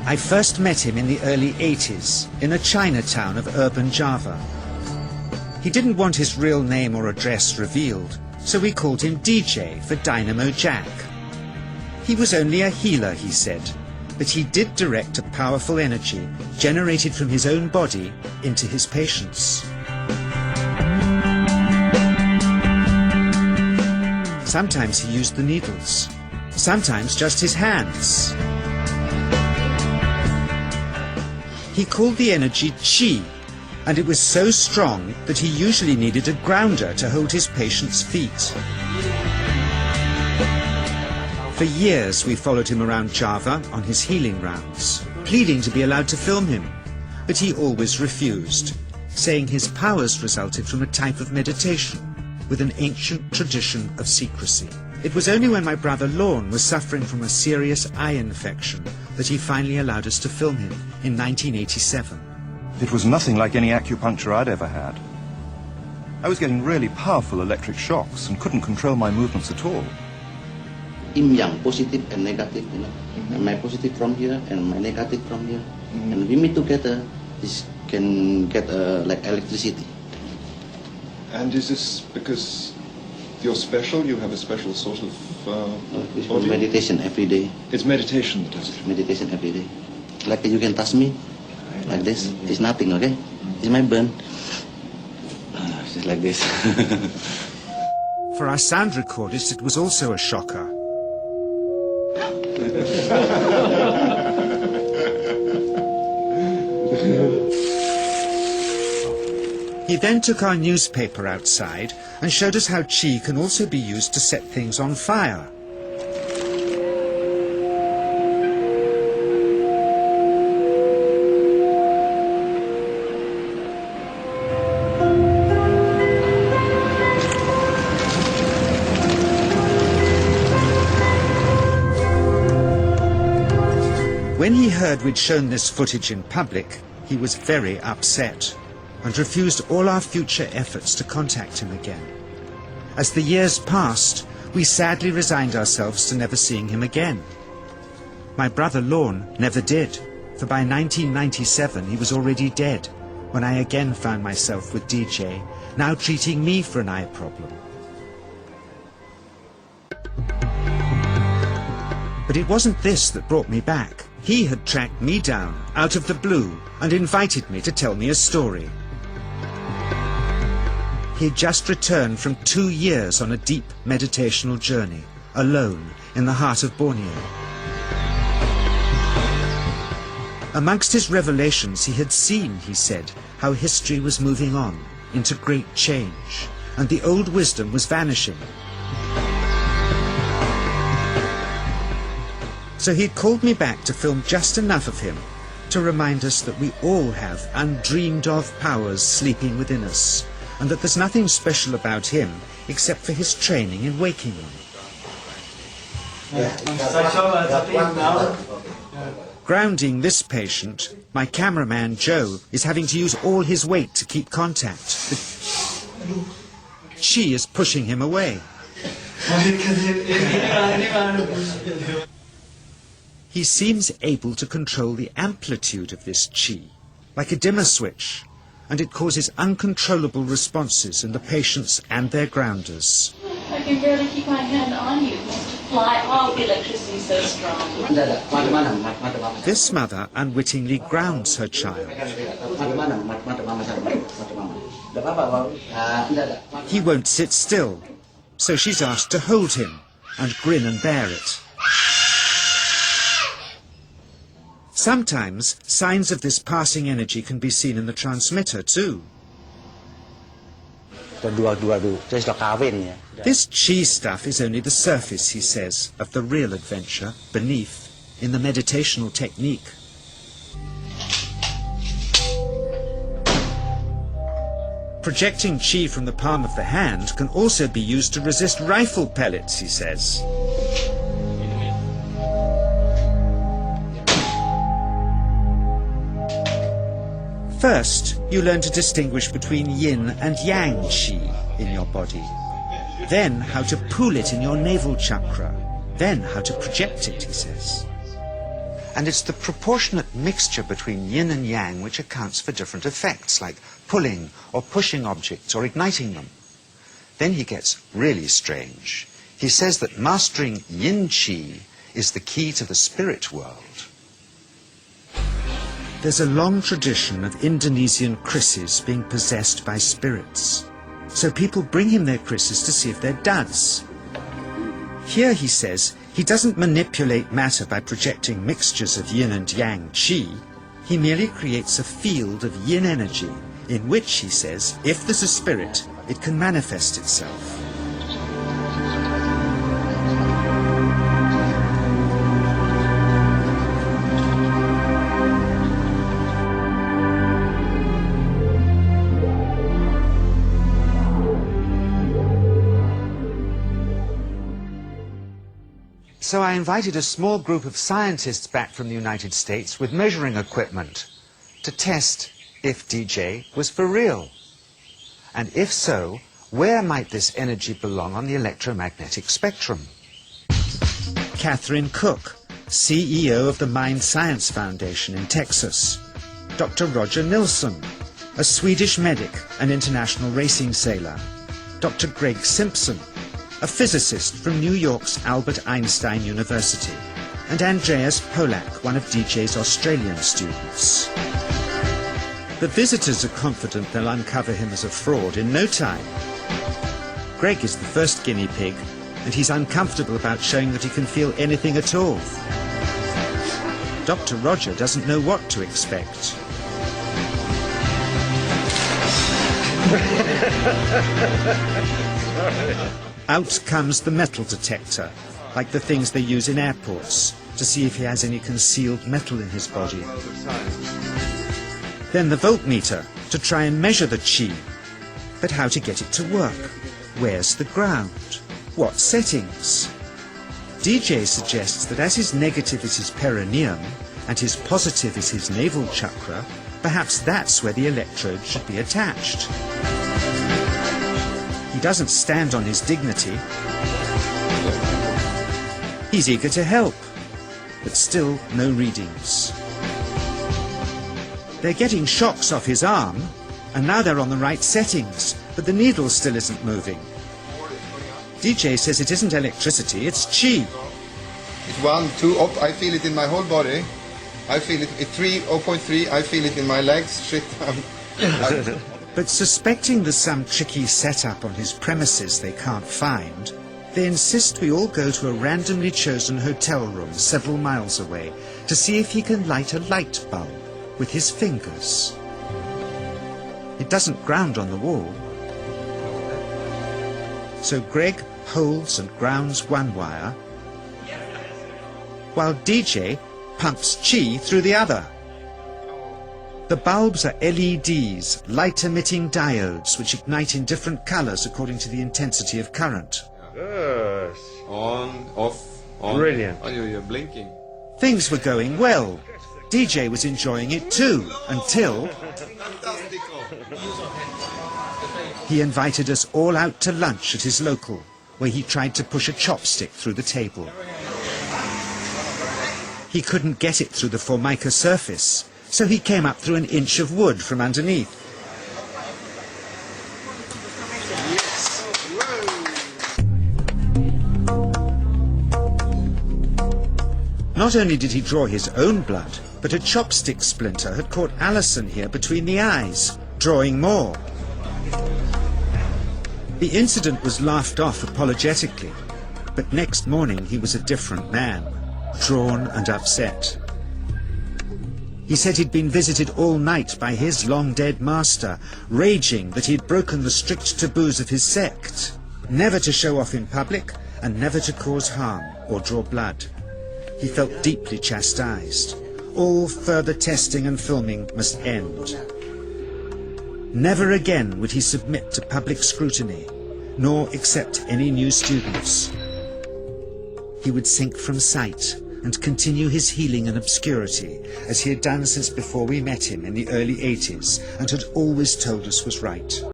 I first met him in the early 80s in a Chinatown of urban Java. He didn't want his real name or address revealed, so we called him DJ for Dynamo Jack. He was only a healer, he said, but he did direct a powerful energy generated from his own body into his patients. Sometimes he used the needles, sometimes just his hands. He called the energy Qi, and it was so strong that he usually needed a grounder to hold his patients' feet. For years we followed him around Java on his healing rounds, pleading to be allowed to film him, but he always refused, saying his powers resulted from a type of meditation with an ancient tradition of secrecy. It was only when my brother Lorne was suffering from a serious eye infection that he finally allowed us to film him in 1987. It was nothing like any acupuncture I'd ever had. I was getting really powerful electric shocks and couldn't control my movements at all. Yin yang, positive and negative, you know. And my positive from here and my negative from here. And we meet together, this can get like electricity. And is this because you're special? You have a special sort of It's meditation every day. It's meditation that does it? Meditation every day. Like you can touch me, like this. It's nothing, okay? It's my burn. Just like this. For our sound recordist, it was also a shocker. He then took our newspaper outside and showed us how Qi can also be used to set things on fire. When he heard we'd shown this footage in public, he was very upset and refused all our future efforts to contact him again. As the years passed, we sadly resigned ourselves to never seeing him again. My brother Lorne never did, for by 1997 he was already dead, when I again found myself with DJ, now treating me for an eye problem. But it wasn't this that brought me back. He had tracked me down out of the blue and invited me to tell me a story. He had just returned from 2 years on a deep meditational journey, alone in the heart of Borneo. Amongst his revelations, he had seen, he said, how history was moving on into great change, and the old wisdom was vanishing. So he'd called me back to film just enough of him to remind us that we all have undreamed of powers sleeping within us, and that there's nothing special about him except for his training in waking them. Grounding this patient, my cameraman Joe is having to use all his weight to keep contact. Qi is pushing him away. He seems able to control the amplitude of this Qi, like a dimmer switch, and it causes uncontrollable responses in the patients and their grounders. I can barely keep my hand on you. It wants to fly off. The electricity is so strong. This mother unwittingly grounds her child. He won't sit still, so she's asked to hold him and grin and bear it. Sometimes signs of this passing energy can be seen in the transmitter too. This Qi stuff is only the surface, he says, of the real adventure beneath, in the meditational technique. Projecting Qi from the palm of the hand can also be used to resist rifle pellets, he says. First, you learn to distinguish between yin and yang Qi in your body. Then how to pool it in your navel chakra. Then how to project it, he says. And it's the proportionate mixture between yin and yang which accounts for different effects, like pulling or pushing objects or igniting them. Then he gets really strange. He says that mastering yin qi is the key to the spirit world. There's a long tradition of Indonesian krisis being possessed by spirits. So people bring him their krisis to see if they're duds. Here, he says, he doesn't manipulate matter by projecting mixtures of yin and yang qi. He merely creates a field of yin energy in which, he says, if there's a spirit, it can manifest itself. So I invited a small group of scientists back from the United States with measuring equipment to test if DJ was for real. And if so, where might this energy belong on the electromagnetic spectrum? Catherine Cook, CEO of the Mind Science Foundation in Texas. Dr. Roger Nilsson, a Swedish medic and international racing sailor. Dr. Greg Simpson, a physicist from New York's Albert Einstein University, and Andreas Polak, one of DJ's Australian students. The visitors are confident they'll uncover him as a fraud in no time. Greg is the first guinea pig, and he's uncomfortable about showing that he can feel anything at all. Dr. Roger doesn't know what to expect. Out comes the metal detector, like the things they use in airports, to see if he has any concealed metal in his body. Then the voltmeter, to try and measure the qi. But how to get it to work? Where's the ground? What settings? DJ suggests that as his negative is his perineum, and his positive is his navel chakra, perhaps that's where the electrode should be attached. He doesn't stand on his dignity. He's eager to help, but still no readings. They're getting shocks off his arm, and now they're on the right settings, but the needle still isn't moving. DJ says it isn't electricity, it's qi. It's 1, 2, up, I feel it in my whole body. I feel it at 3, 0.3, I feel it in my legs. Shit, But suspecting there's some tricky setup on his premises they can't find, they insist we all go to a randomly chosen hotel room several miles away to see if he can light a light bulb with his fingers. It doesn't ground on the wall. So Greg holds and grounds one wire, while DJ pumps qi through the other. The bulbs are LEDs, light-emitting diodes, which ignite in different colours according to the intensity of current. Yes. on, off, on. Brilliant. Oh, you're blinking. Things were going well. DJ was enjoying it too, until he invited us all out to lunch at his local, where he tried to push a chopstick through the table. He couldn't get it through the formica surface, so he came up through an inch of wood from underneath. Not only did he draw his own blood, but a chopstick splinter had caught Alison here between the eyes, drawing more. The incident was laughed off apologetically, but next morning he was a different man, drawn and upset. He said he'd been visited all night by his long-dead master, raging that he'd broken the strict taboos of his sect, never to show off in public and never to cause harm or draw blood. He felt deeply chastised. All further testing and filming must end. Never again would he submit to public scrutiny, nor accept any new students. He would sink from sight and continue his healing in obscurity, as he had done since before we met him in the early 80s and had always told us was right.